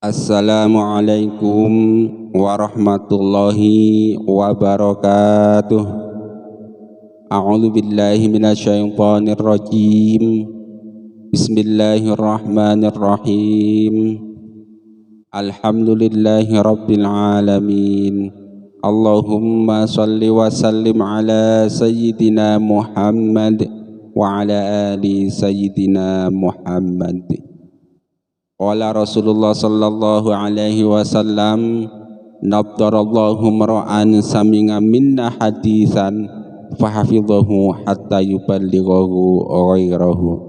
Assalamualaikum warahmatullahi wabarakatuh. A'udzu billahi minasyaitonir rajim. Bismillahirrahmanirrahim. Alhamdulillahi rabbil alamin. Allahumma shalli wa sallim ala sayyidina Muhammad wa ala ali sayyidina Muhammad. Qala Rasulullah sallallahu alaihi wasallam, nabdarallahu mar'an sami'a minna hadisan fahafidhahu hatta yuballighahu ghairahu.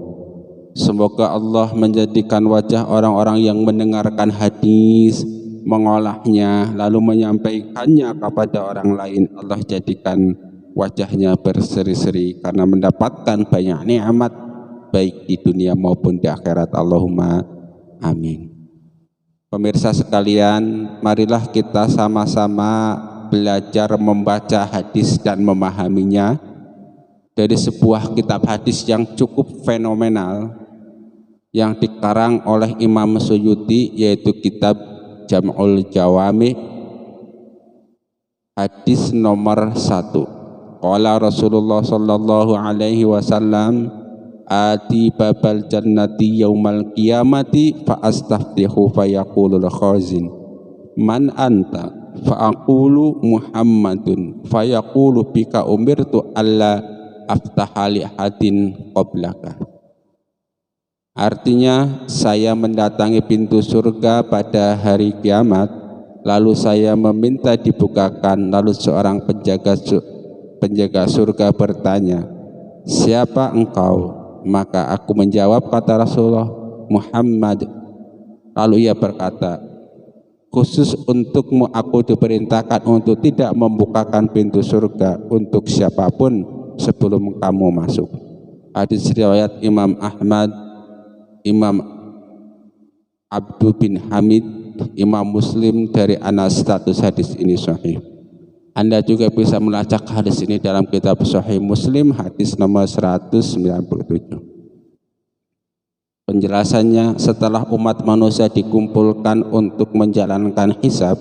Semoga Allah menjadikan wajah orang-orang yang mendengarkan hadis, mengolahnya lalu menyampaikannya kepada orang lain, Allah jadikan wajahnya berseri-seri karena mendapatkan banyak nikmat baik di dunia maupun di akhirat. Allahumma amin. Pemirsa sekalian, marilah kita sama-sama belajar membaca hadis dan memahaminya dari sebuah kitab hadis yang cukup fenomenal yang dikarang oleh Imam Suyuti, yaitu kitab Jam'ul Jawami, hadis nomor 1. Qala Rasulullah sallallahu alaihi wasallam, ati babal jannati yaumal qiyamati fa astaftihu fa yaqulul khazin man anta fa aqulu Muhammadun fa yaqulu bika umirtu alla aftaha li hadin qablaka. Artinya, saya mendatangi pintu surga pada hari kiamat, lalu saya meminta dibukakan, lalu seorang penjaga surga bertanya, siapa engkau? Maka aku menjawab, kata Rasulullah, Muhammad. Lalu ia berkata, khusus untukmu aku diperintahkan untuk tidak membukakan pintu surga untuk siapapun sebelum kamu masuk. Hadis riwayat Imam Ahmad, Imam Abdu bin Hamid, Imam Muslim dari Anas. Status hadis ini sahih. Anda juga bisa melacak hadis ini dalam kitab Sahih Muslim, hadis nomor 197. Penjelasannya, setelah umat manusia dikumpulkan untuk menjalankan hisab,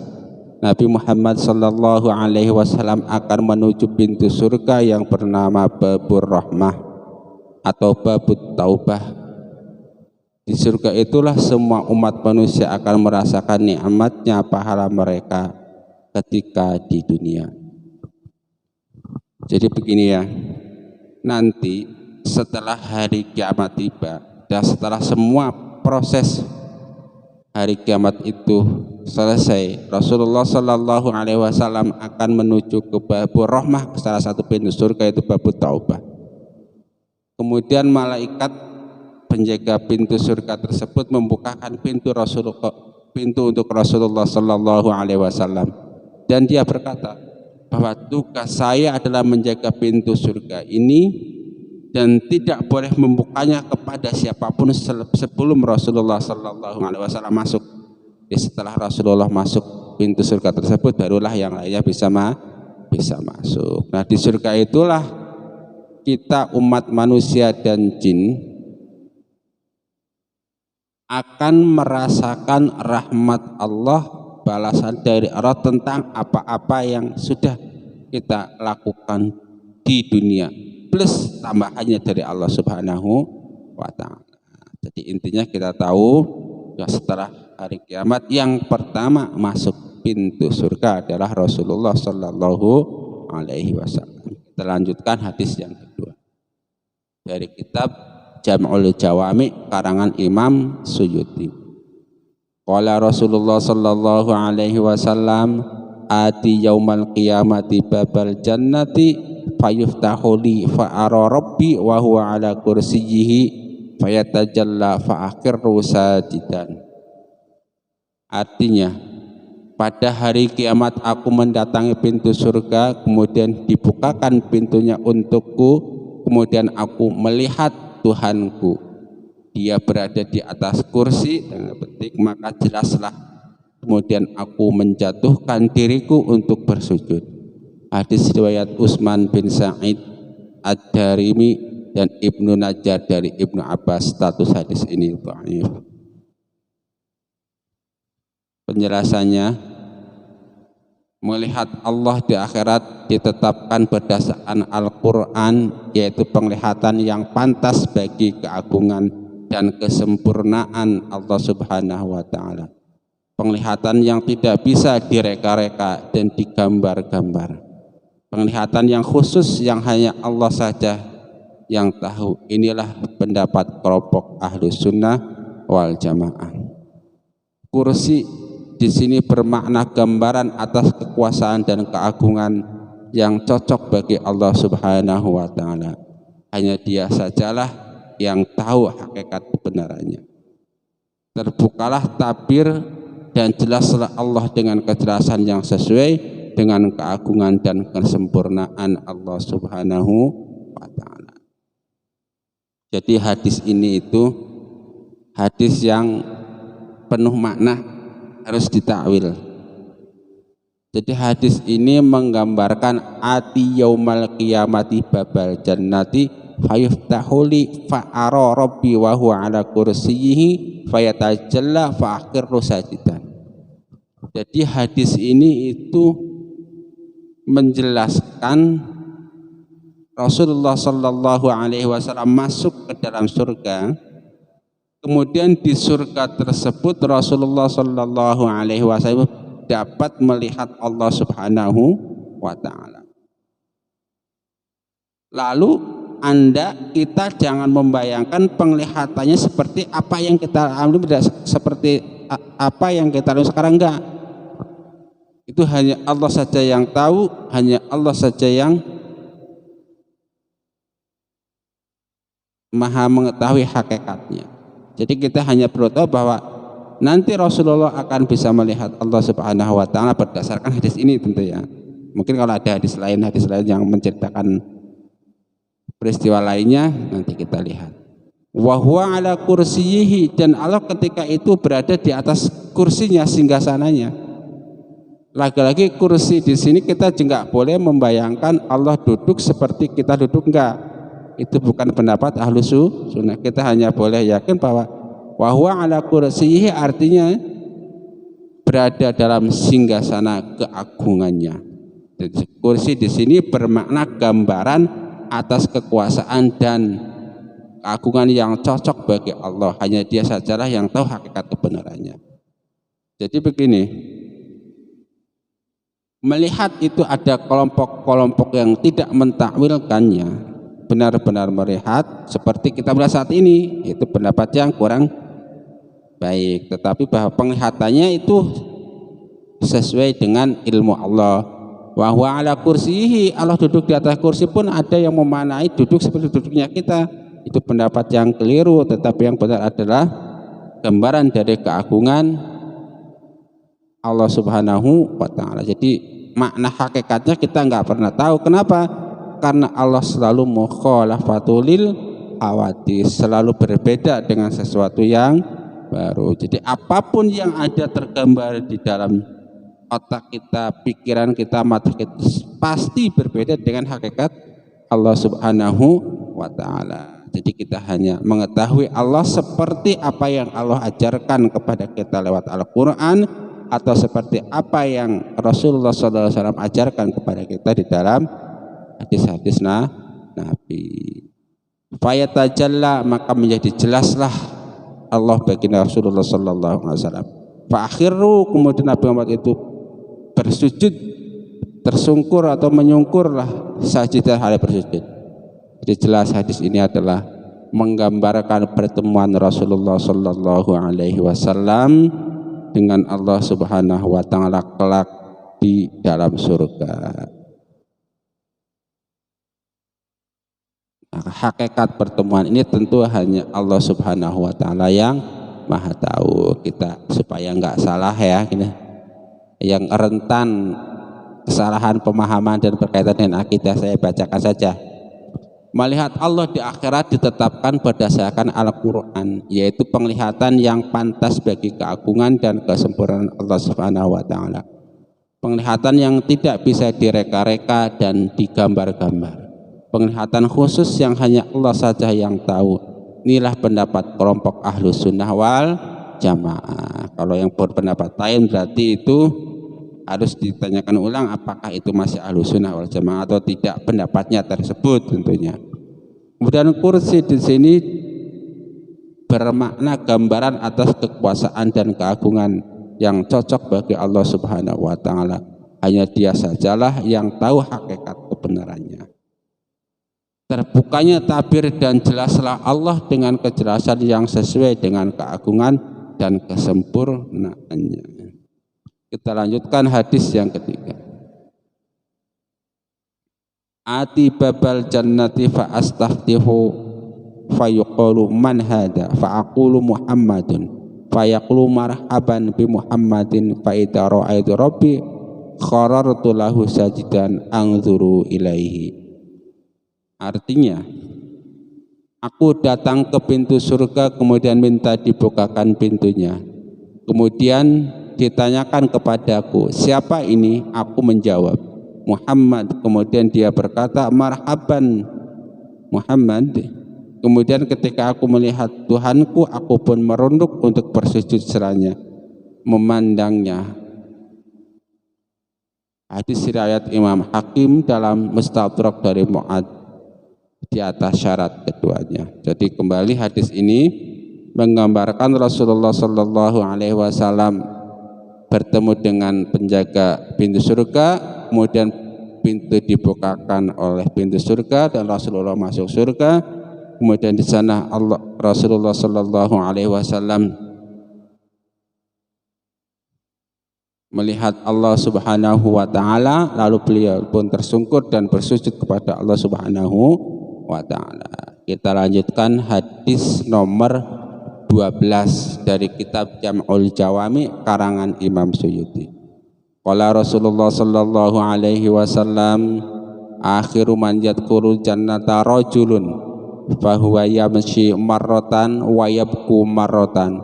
Nabi Muhammad sallallahu alaihi wasallam akan menuju pintu surga yang bernama Babur Rahmah atau Babut Taubah. Di surga itulah semua umat manusia akan merasakan nikmatnya pahala mereka ketika di dunia. Jadi begini ya, nanti setelah hari kiamat tiba dan setelah semua proses hari kiamat itu selesai, Rasulullah Shallallahu Alaihi Wasallam akan menuju ke Babur Rahmah, salah satu pintu surga itu Babut Taubah. Kemudian malaikat penjaga pintu surga tersebut membukakan pintu untuk Rasulullah Shallallahu Alaihi Wasallam, dan dia berkata bahwa tugas saya adalah menjaga pintu surga ini dan tidak boleh membukanya kepada siapapun sebelum Rasulullah Shallallahu Alaihi Wasallam masuk. Setelah Rasulullah masuk pintu surga tersebut, barulah yang lainnya bisa masuk. Nah, di surga itulah kita umat manusia dan jin akan merasakan rahmat Allah, balasan dari Allah tentang apa-apa yang sudah kita lakukan di dunia, plus tambahannya dari Allah Subhanahu wa Ta'ala. Jadi intinya kita tahu ya, setelah hari kiamat yang pertama masuk pintu surga adalah Rasulullah Sallallahu Alaihi Wasallam. Kita lanjutkan hadis yang kedua dari kitab Jam'ul Jawami karangan Imam Suyuti. Qala Rasulullah sallallahu alaihi wasallam, ati yaumal qiyamati babal jannati fayuftahu li fa ara rabbi wa huwa ala kursiyyihi fayatajalla fa akhirru sajidan. Artinya, pada hari kiamat aku mendatangi pintu surga, kemudian dibukakan pintunya untukku, kemudian aku melihat Tuhanku, dia berada di atas kursi, maka jelaslah kemudian aku menjatuhkan diriku untuk bersujud. Hadis riwayat Utsman bin Sa'id Ad-Darimi dan Ibnu Najjar dari Ibnu Abbas. Status hadis ini dhaif. penjelasannya, melihat Allah di akhirat ditetapkan berdasarkan Al-Quran, yaitu penglihatan yang pantas bagi keagungan dan kesempurnaan Allah Subhanahu wa Ta'ala. Penglihatan yang tidak bisa direka-reka dan digambar-gambar. Penglihatan yang khusus yang hanya Allah saja yang tahu. Inilah pendapat kelompok Ahlus Sunnah wal Jamaah. Kursi di sini bermakna gambaran atas kekuasaan dan keagungan yang cocok bagi Allah Subhanahu wa Ta'ala. Hanya Dia sajalah yang tahu hakikat kebenarannya. Terbukalah tabir dan jelaslah Allah dengan kejelasan yang sesuai dengan keagungan dan kesempurnaan Allah Subhanahu wa Ta'ala. Jadi hadis ini itu hadis yang penuh makna, harus ditakwil. Jadi hadis ini menggambarkan ati yaumal qiyamati babal jannati fayuftahuli fa'ara rabbi wa huwa ala kursiyyihi fayatajalla fa'akhiru sajidan. Jadi hadis ini itu menjelaskan Rasulullah Sallallahu Alaihi Wasallam masuk ke dalam surga. Kemudian di surga tersebut Rasulullah Sallallahu Alaihi Wasallam dapat melihat Allah Subhanahu wa Ta'ala. Lalu kita jangan membayangkan penglihatannya seperti apa yang kita alami, seperti apa yang kita alami sekarang, enggak. Itu hanya Allah saja yang tahu, hanya Allah saja yang maha mengetahui hakikatnya. Jadi kita hanya perlu tahu bahwa nanti Rasulullah akan bisa melihat Allah Subhanahu wa Ta'ala berdasarkan hadis ini tentu ya. Mungkin kalau ada hadis lain yang menceritakan peristiwa lainnya nanti kita lihat. Wa huwa ala kursiyyihi, dan Allah ketika itu berada di atas kursinya, singgasananya. Lagi-lagi kursi di sini kita juga boleh membayangkan Allah duduk seperti kita duduk, enggak. Itu bukan pendapat Ahlus Sunnah. Kita hanya boleh yakin bahwa wa huwa ala kursiyyihi artinya berada dalam singgasana keagungannya. Jadi kursi di sini bermakna gambaran atas kekuasaan dan keagungan yang cocok bagi Allah. Hanya Dia sajalah yang tahu hakikat kebenarannya. Jadi begini, melihat itu ada kelompok-kelompok yang tidak mentakwilkannya, benar-benar melihat seperti kita melihat saat ini, itu pendapat yang kurang baik. Tetapi bahwa penglihatannya itu sesuai dengan ilmu Allah. Wa huwa ala kursiyyihi, Allah duduk di atas kursi pun ada yang memaknai duduk seperti duduknya kita. Itu pendapat yang keliru, tetapi yang benar adalah gambaran dari keagungan Allah Subhanahu wa Ta'ala. Jadi makna hakikatnya kita nggak pernah tahu. Kenapa? Karena Allah selalu mukhalafatulil awadis, selalu berbeda dengan sesuatu yang baru. Jadi apapun yang ada tergambar di dalam otak kita, pikiran kita, mata kita, pasti berbeda dengan hakikat Allah Subhanahu wa Ta'ala. Jadi kita hanya mengetahui Allah seperti apa yang Allah ajarkan kepada kita lewat Al-Quran, atau seperti apa yang Rasulullah SAW ajarkan kepada kita di dalam hadis-hadis Nabi. Fayatajalla, maka menjadi jelaslah Allah bagi Rasulullah SAW. Fa'akhiru, kemudian Nabi Muhammad itu bersujud, tersungkur atau menyungkurlah sajidah halnya bersujud. Jadi jelas hadis ini adalah menggambarkan pertemuan Rasulullah SAW dengan Allah Subhanahu wa Ta'ala kelak di dalam surga. Nah, hakikat pertemuan ini tentu hanya Allah Subhanahu wa Ta'ala yang maha tahu. Kita supaya enggak salah ya, yang rentan kesalahan pemahaman dan berkaitan dengan akidah, saya bacakan saja. Melihat Allah di akhirat ditetapkan berdasarkan Al-Quran, yaitu penglihatan yang pantas bagi keagungan dan kesempurnaan Allah Subhanahu wa Ta'ala. Penglihatan yang tidak bisa direka-reka dan digambar-gambar. Penglihatan khusus yang hanya Allah saja yang tahu. Inilah pendapat kelompok Ahlus Sunnah wal jamaah. Kalau yang berpendapat lain berarti itu harus ditanyakan ulang apakah itu masih Ahlus Sunnah wal Jamaah atau tidak pendapatnya tersebut tentunya. Kemudian kursi di sini bermakna gambaran atas kekuasaan dan keagungan yang cocok bagi Allah Subhanahu wa taala. Hanya Dia sajalah yang tahu hakikat kebenarannya. Terbukanya tabir dan jelaslah Allah dengan kejelasan yang sesuai dengan keagungan dan kesempurnaannya. Kita lanjutkan hadis yang ketiga. Ati babal jannati fa astaftihu fa yuqalu man hada fa aqulu Muhammadun fa yaqulu marhaban bi Muhammadin fa idza ra'aitu rabbi kharartu lahu sajidan anzuru ilaihi. Artinya, aku datang ke pintu surga kemudian minta dibukakan pintunya. Kemudian ditanyakan kepadaku, siapa ini? Aku menjawab, Muhammad. Kemudian dia berkata, marhaban Muhammad. Kemudian ketika aku melihat Tuhanku, aku pun merunduk untuk bersujud seranya, memandangnya. Hadis riwayat Imam Hakim dalam Mustadrak dari Mu'ad di atas syarat keduanya. Jadi kembali hadis ini menggambarkan Rasulullah Shallallahu Alaihi Wasallam bertemu dengan penjaga pintu surga, kemudian pintu dibukakan oleh pintu surga dan Rasulullah masuk surga. Kemudian di sana Rasulullah Shallallahu Alaihi Wasallam melihat Allah Subhanahu wa taala, lalu beliau pun tersungkur dan bersujud kepada Allah Subhanahu wa taala. Kita lanjutkan hadis nomor 12 dari kitab Jam'ul Jawami karangan Imam Suyuti. Qala Rasulullah sallallahu alaihi wasallam, akhiru man yadkhulul jannata rajulun fa huwa yamshi marratan wa yabku marratan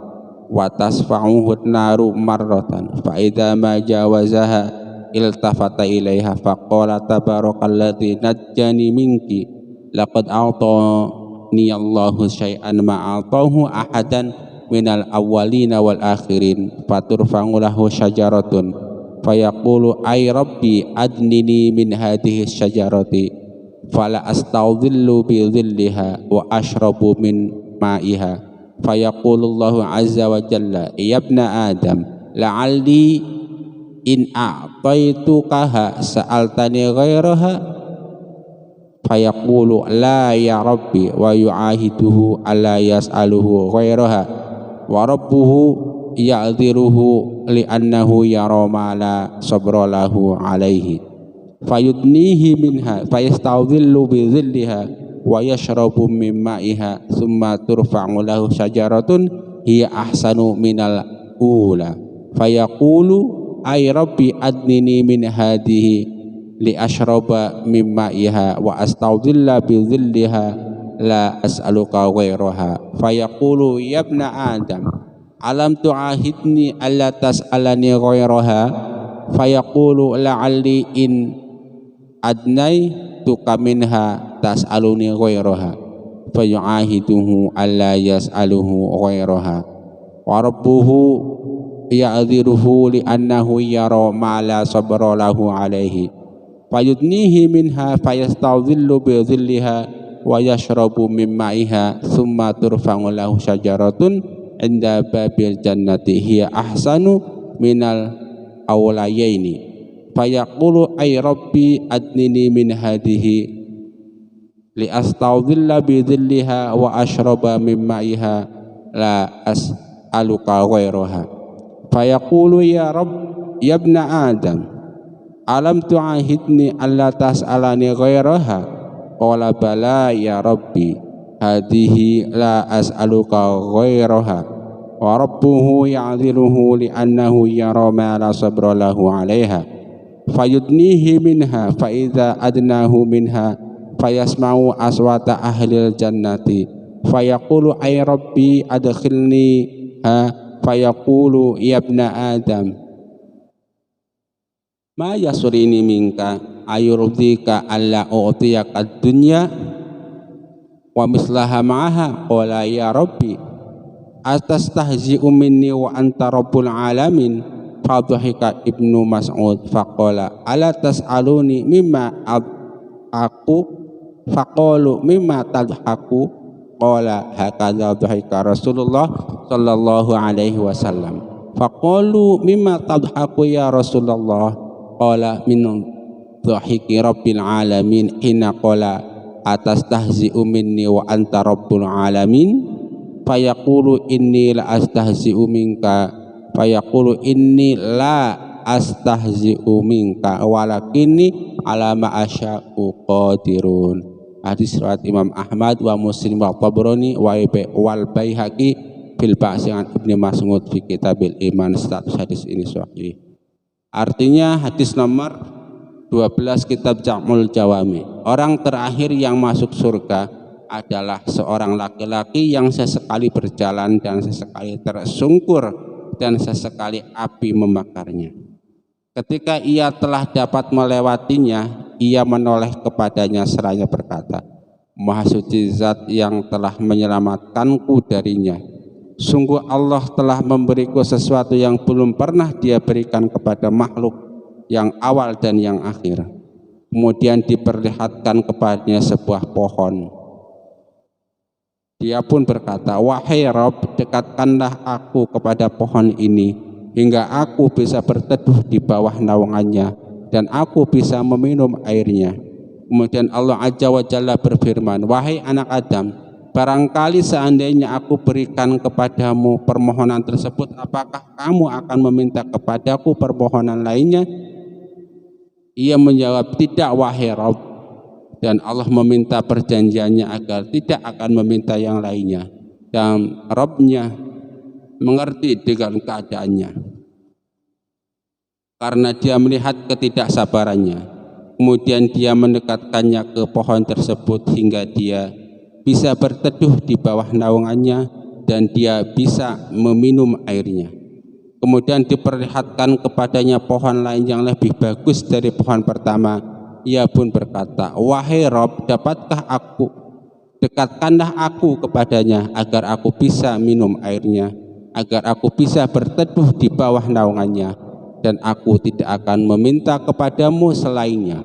wa tasfa'uhu naru marratan fa idza ma jawazaha iltafata ilaiha faqala tabarakalladzi najjani minki laqad a'tani Allahu syai'an ma a'tahu ahadan minal awwalina wal akhirin faturfa'u lahu syajaratun fayaqulu ay rabbi adnini min hadhihi syajarati fala astadhillu bi dhilliha wa ashrabu min ma'iha fayaqulu Allahu azza wa jalla ya ibna adam la'alli in a'taitukaha sa'altani ghairaha fayaqulu la ya rabbi wa yu'ahiduhu alla yas'aluhu ghairaha wa rabbuhu ya'dhiruhu li'annahu yara ma la sabra lahu alaihi fayudnihi minha fayastadhillu bi dhilliha wa yashrabu min ma'iha thumma turfa'u lahu syajaratun hiya ahsanu minal ula fayaqulu ay rabbi adnini min hadhihi li ashraba min ma'iha wa astadhilla bi dhilliha la as'aluka ghairaha fayaqulu ya ibna adam alam tu'ahidni alla tas'alani ghairaha fayaqulu la'alli in adnai tuka minha tas'aluni ghairaha fayu'ahiduhu alla yas'aluhu ghairaha wa rabbuhu ya'dhiruhu li'annahu yara ma la sabra lahu alaihi fayudnihi minha fayastadhillu bi dhilliha wa yashrabu min ma'iha thumma turfa'u lahu syajaratun inda babil jannati hiya ahsanu minal awlayaini fayaqulu ay rabbi adnini min hadhihi li astadhilla bi dhilliha wa ashraba min ma'iha la as'aluka ghairaha fayaqulu ya rabb ya ibna adam alam tu'ahidni alla tas'alani ghairaha qala bala ya rabbi hadhihi la as'aluka ghairaha wa rabbuhu ya'dhiruhu li'annahu yara ma la sabra lahu 'alaiha fayudnihi minha fa idza adnahu minha fayasma'u aswata ahlil jannati fayaqulu ay rabbi adkhilni ha fayaqulu ya ibna adam ma yasurini minka ayurdika alla u'tiyaka dunya wa mislaha ma'aha qala ya rabbi atastahzi'u minni wa anta rabbul alamin? Fadhahika Ibnu Mas'ud faqala ala tas'aluni mimma aku faqalu mimma tadhaku qala hakadha dhahika Rasulullah sallallahu alaihi wasallam faqalu mimma tadhaku ya Rasulullah qala min dhahiki rabbil alamin hina qala atastahzi'u minni wa anta rabbul alamin fayaqulu inni la astahzi'u minka fayaqulu inni la astahzi'u minka walakinni ala ma asya'u qadirun. Hadis riwayat Imam Ahmad wa Muslim wa Tabrani wal Baihaqi fil Ba'si an Ibnu Mas'ud fi Kitabil Iman. Status hadis ini sahih. Artinya hadis nomor 12 kitab Jam'ul Jawami, orang terakhir yang masuk surga adalah seorang laki-laki yang sesekali berjalan dan sesekali tersungkur dan sesekali api membakarnya. Ketika ia telah dapat melewatinya, ia menoleh kepadanya seraya berkata, Maha suci zat yang telah menyelamatkanku darinya. Sungguh Allah telah memberiku sesuatu yang belum pernah Dia berikan kepada makhluk yang awal dan yang akhir. Kemudian diperlihatkan kepadanya sebuah pohon. Dia pun berkata, wahai Rabb, dekatkanlah aku kepada pohon ini hingga aku bisa berteduh di bawah naungannya dan aku bisa meminum airnya. Kemudian Allah Azza wa Jalla berfirman, wahai anak Adam, barangkali seandainya aku berikan kepadamu permohonan tersebut, apakah kamu akan meminta kepadaku permohonan lainnya? Ia menjawab, tidak wahai Rabb. Dan Allah meminta perjanjiannya agar tidak akan meminta yang lainnya. Dan Rabb-nya mengerti dengan keadaannya. Karena dia melihat ketidaksabarannya. Kemudian dia mendekatkannya ke pohon tersebut hingga dia bisa berteduh di bawah naungannya dan dia bisa meminum airnya. Kemudian diperlihatkan kepadanya pohon lain yang lebih bagus dari pohon pertama. Ia pun berkata, wahai Rabb, dekatkanlah aku kepadanya agar aku bisa minum airnya, agar aku bisa berteduh di bawah naungannya, dan aku tidak akan meminta kepadamu selainnya.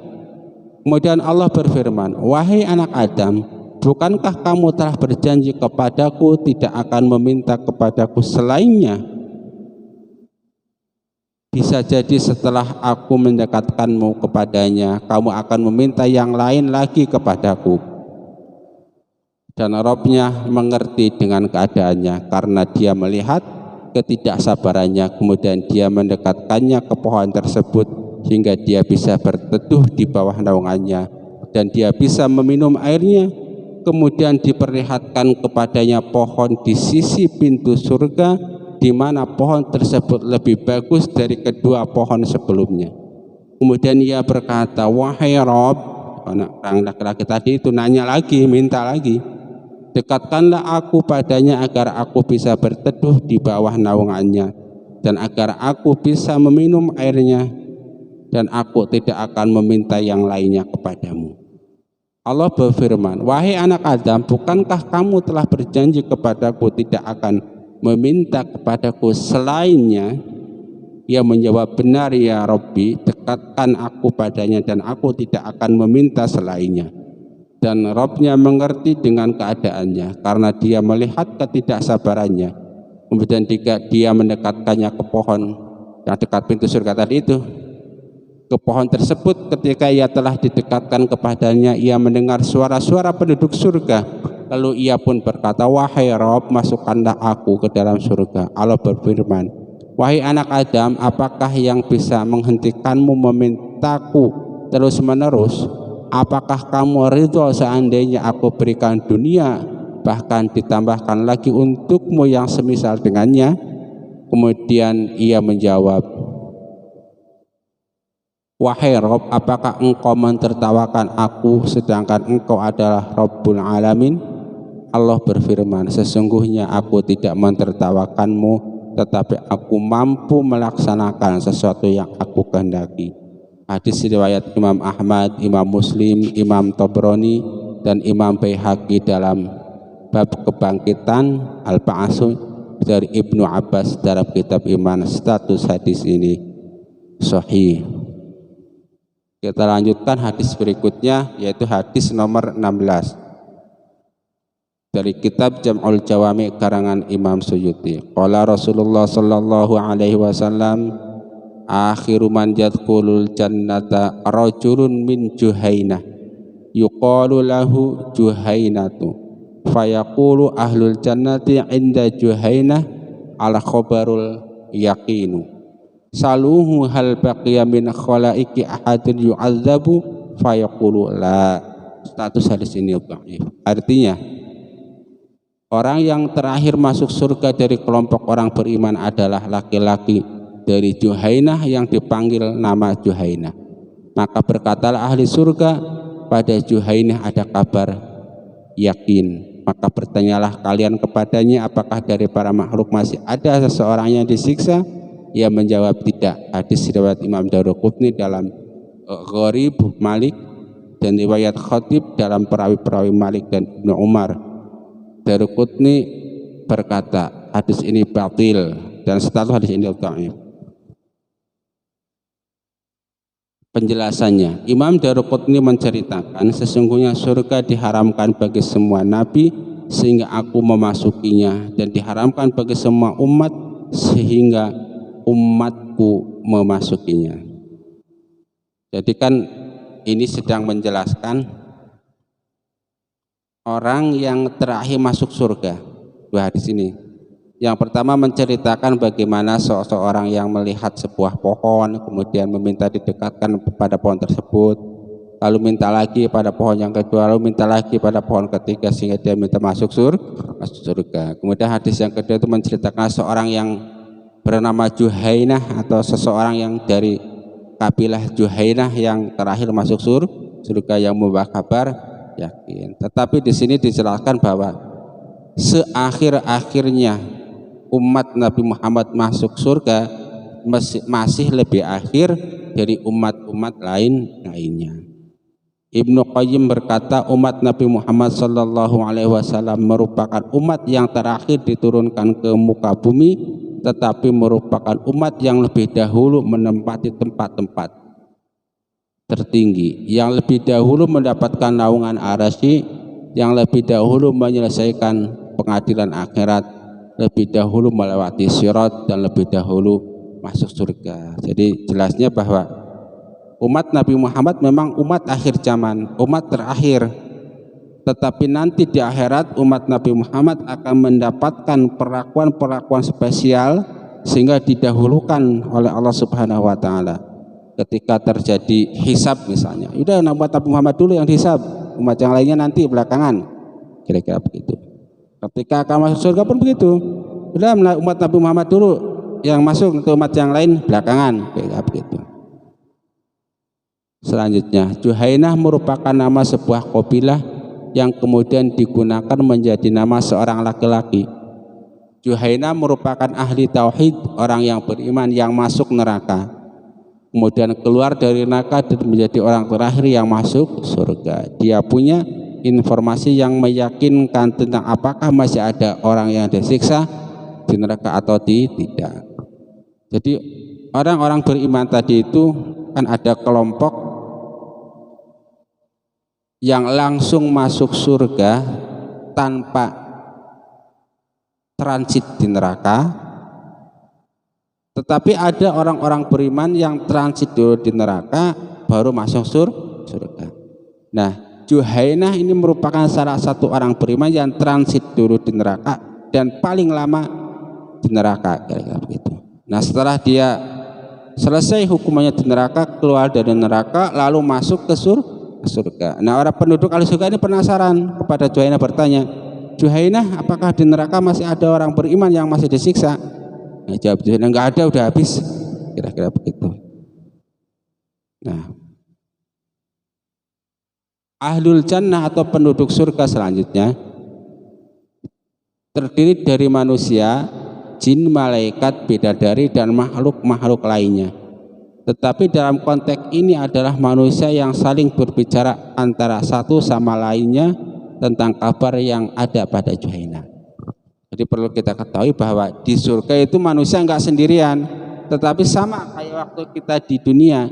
Kemudian Allah berfirman, wahai anak Adam, bukankah kamu telah berjanji kepadaku tidak akan meminta kepadaku selainnya? Bisa jadi setelah aku mendekatkanmu kepadanya, kamu akan meminta yang lain lagi kepadaku. Dan Rabb-nya mengerti dengan keadaannya karena dia melihat ketidaksabarannya. Kemudian dia mendekatkannya ke pohon tersebut hingga dia bisa berteduh di bawah naungannya dan dia bisa meminum airnya. Kemudian diperlihatkan kepadanya pohon di sisi pintu surga, di mana pohon tersebut lebih bagus dari kedua pohon sebelumnya. Kemudian ia berkata, wahai Rabb, orang laki-laki tadi itu nanya lagi, minta lagi, dekatkanlah aku padanya agar aku bisa berteduh di bawah naungannya dan agar aku bisa meminum airnya dan aku tidak akan meminta yang lainnya kepadamu. Allah berfirman, wahai anak Adam, bukankah kamu telah berjanji kepadaku tidak akan meminta kepadaku selainnya? Ia menjawab, benar ya Rabbi, dekatkan aku padanya dan aku tidak akan meminta selainnya. Dan Rabb-nya mengerti dengan keadaannya karena dia melihat ketidaksabarannya. Kemudian dia mendekatkannya ke pohon yang dekat pintu surga tadi itu, ke pohon tersebut. Ketika ia telah didekatkan kepadanya, ia mendengar suara-suara penduduk surga. Lalu ia pun berkata, wahai Rabb, masukkanlah aku ke dalam surga. Allah berfirman, wahai anak Adam, apakah yang bisa menghentikanmu memintaku terus menerus? Apakah kamu ridho seandainya aku berikan dunia, bahkan ditambahkan lagi untukmu yang semisal dengannya? Kemudian ia menjawab, wahai Rabb, apakah engkau mentertawakan aku sedangkan engkau adalah Rabbul Alamin? Allah berfirman, sesungguhnya aku tidak mentertawakanmu, tetapi aku mampu melaksanakan sesuatu yang aku kehendaki. Hadis riwayat Imam Ahmad, Imam Muslim, Imam Tabrani, dan Imam Baihaqi dalam bab kebangkitan Al-Ba'asu dari Ibnu Abbas dalam kitab Iman. Status hadis ini sahih. Kita lanjutkan hadis berikutnya, yaitu hadis nomor 16 dari kitab Jam'ul Jawami karangan Imam Suyuti. Qala Rasulullah sallallahu alaihi wasallam, akhiru man yadkhulul jannata rajulun min Juhainah yuqalu lahu Juhainatu fayaqulu ahlul jannati inda Juhainah ala khabarul yaqinu saluhu hal baqiya min khalaiki ahadun yu'adzabu fayaqulu la. Status hadis ini dhaif. Artinya orang yang terakhir masuk surga dari kelompok orang beriman adalah laki-laki dari Juhainah yang dipanggil nama Juhainah. Maka berkatalah ahli surga, pada Juhainah ada kabar yakin. Maka bertanyalah kalian kepadanya, apakah dari para makhluk masih ada seseorang yang disiksa? Ia menjawab tidak. Hadis riwayat Imam Daruqutni dalam Gharib Malik dan riwayat Khatib dalam perawi-perawi Malik dan Ibnu Umar. Daruqutni berkata hadis ini batil dan status hadis ini dhaif. Penjelasannya, Imam Daruqutni menceritakan sesungguhnya surga diharamkan bagi semua nabi sehingga aku memasukinya, dan diharamkan bagi semua umat sehingga umatku memasukinya. Jadi kan ini sedang menjelaskan orang yang terakhir masuk surga. Dua hadis ini. Yang pertama menceritakan bagaimana seorang yang melihat sebuah pohon kemudian meminta didekatkan kepada pohon tersebut, lalu minta lagi pada pohon yang kedua, lalu minta lagi pada pohon ketiga sehingga dia minta masuk surga. Kemudian hadis yang kedua itu menceritakan seorang yang bernama Juhainah atau seseorang yang dari kabilah Juhainah yang terakhir masuk surga yang membawa kabar yakin. Tetapi di sini dijelaskan bahwa seakhir-akhirnya umat Nabi Muhammad masuk surga masih lebih akhir dari umat-umat lainnya. Ibnu Qayyim berkata umat Nabi Muhammad sallallahu alaihi wasallam merupakan umat yang terakhir diturunkan ke muka bumi, tetapi merupakan umat yang lebih dahulu menempati tempat-tempat tertinggi, yang lebih dahulu mendapatkan naungan arasy, yang lebih dahulu menyelesaikan pengadilan akhirat, lebih dahulu melewati sirat, dan lebih dahulu masuk surga. Jadi jelasnya bahwa umat Nabi Muhammad memang umat akhir zaman, umat terakhir. Tetapi nanti di akhirat umat Nabi Muhammad akan mendapatkan perlakuan-perlakuan spesial sehingga didahulukan oleh Allah Subhanahu wa taala. Ketika terjadi hisab misalnya, udah umat Nabi Muhammad dulu yang dihisab, umat yang lainnya nanti belakangan. Kira-kira begitu. Ketika akan masuk surga pun begitu. Udah umat Nabi Muhammad dulu yang masuk, ke umat yang lain belakangan. Kira-kira begitu. Selanjutnya, Juhainah merupakan nama sebuah kabilah yang kemudian digunakan menjadi nama seorang laki-laki. Juhainah merupakan ahli tauhid, orang yang beriman yang masuk neraka, kemudian keluar dari neraka dan menjadi orang terakhir yang masuk surga. Dia punya informasi yang meyakinkan tentang apakah masih ada orang yang disiksa di neraka atau tidak. Jadi orang-orang beriman tadi itu kan ada kelompok yang langsung masuk surga tanpa transit di neraka, tetapi ada orang-orang beriman yang transit dulu di neraka baru masuk surga. Nah, Juhainah ini merupakan salah satu orang beriman yang transit dulu di neraka dan paling lama di neraka, kira-kira begitu. Nah, setelah dia selesai hukumannya di neraka, keluar dari neraka lalu masuk ke surga. Nah, orang penduduk ahli surga ini penasaran kepada Juhainah, bertanya, Juhainah, apakah di neraka masih ada orang beriman yang masih disiksa? Nah, jawab Juhainah, enggak ada, udah habis. Kira-kira begitu. Nah, ahlul jannah atau penduduk surga selanjutnya terdiri dari manusia, jin, malaikat, bidadari, dan makhluk-makhluk lainnya. Tetapi dalam konteks ini adalah manusia yang saling berbicara antara satu sama lainnya tentang kabar yang ada pada Juhainah. Jadi perlu kita ketahui bahwa di surga itu manusia enggak sendirian, tetapi sama kayak waktu kita di dunia,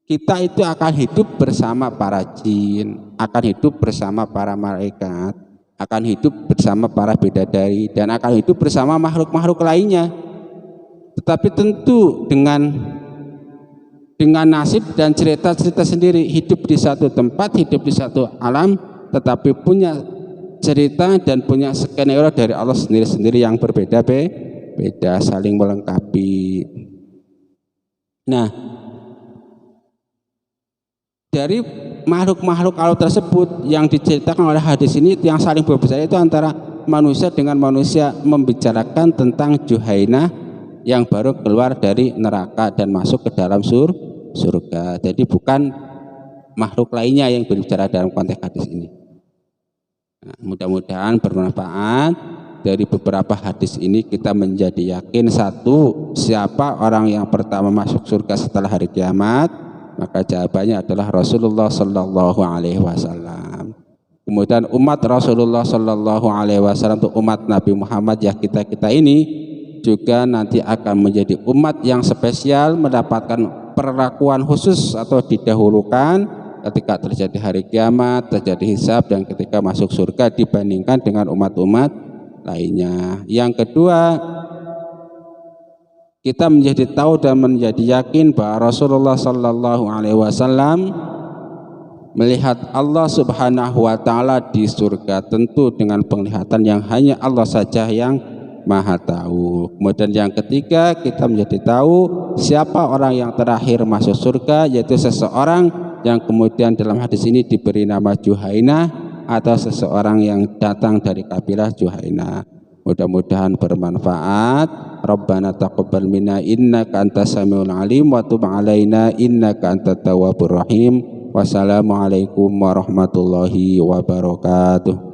kita itu akan hidup bersama para jin, akan hidup bersama para malaikat, akan hidup bersama para bidadari, dan akan hidup bersama makhluk-makhluk lainnya. Tetapi tentu dengan nasib dan cerita-cerita sendiri, hidup di satu tempat, hidup di satu alam, tetapi punya cerita dan punya skenario dari Allah sendiri-sendiri yang berbeda-beda, saling melengkapi. Nah, dari makhluk-makhluk Allah tersebut yang diceritakan oleh hadis ini, yang saling berbicara itu antara manusia dengan manusia, membicarakan tentang Juhainah yang baru keluar dari neraka dan masuk ke dalam surga. Jadi bukan makhluk lainnya yang berbicara dalam konteks hadis ini. Nah, mudah-mudahan bermanfaat. Dari beberapa hadis ini kita menjadi yakin, satu, siapa orang yang pertama masuk surga setelah hari kiamat? Maka jawabannya adalah Rasulullah Sallallahu Alaihi Wasallam. Kemudian umat Rasulullah Sallallahu Alaihi Wasallam, untuk umat Nabi Muhammad ya kita ini juga nanti akan menjadi umat yang spesial, mendapatkan perlakuan khusus atau didahulukan ketika terjadi hari kiamat, terjadi hisab, dan ketika masuk surga dibandingkan dengan umat-umat lainnya. Yang kedua, kita menjadi tahu dan menjadi yakin bahwa Rasulullah Sallallahu Alaihi Wasallam melihat Allah Subhanahu Wa Taala di surga, tentu dengan penglihatan yang hanya Allah saja yang Maha tahu. Kemudian yang ketiga, kita menjadi tahu siapa orang yang terakhir masuk surga, yaitu seseorang yang kemudian dalam hadis ini diberi nama Juhainah, atau seseorang yang datang dari kabilah Juhainah. Mudah-mudahan bermanfaat. Rabbana taqabbal minna innaka antas samiul alim wa tub alaina innaka antat tawwabur rahim. Wassalamualaikum warahmatullahi wabarakatuh.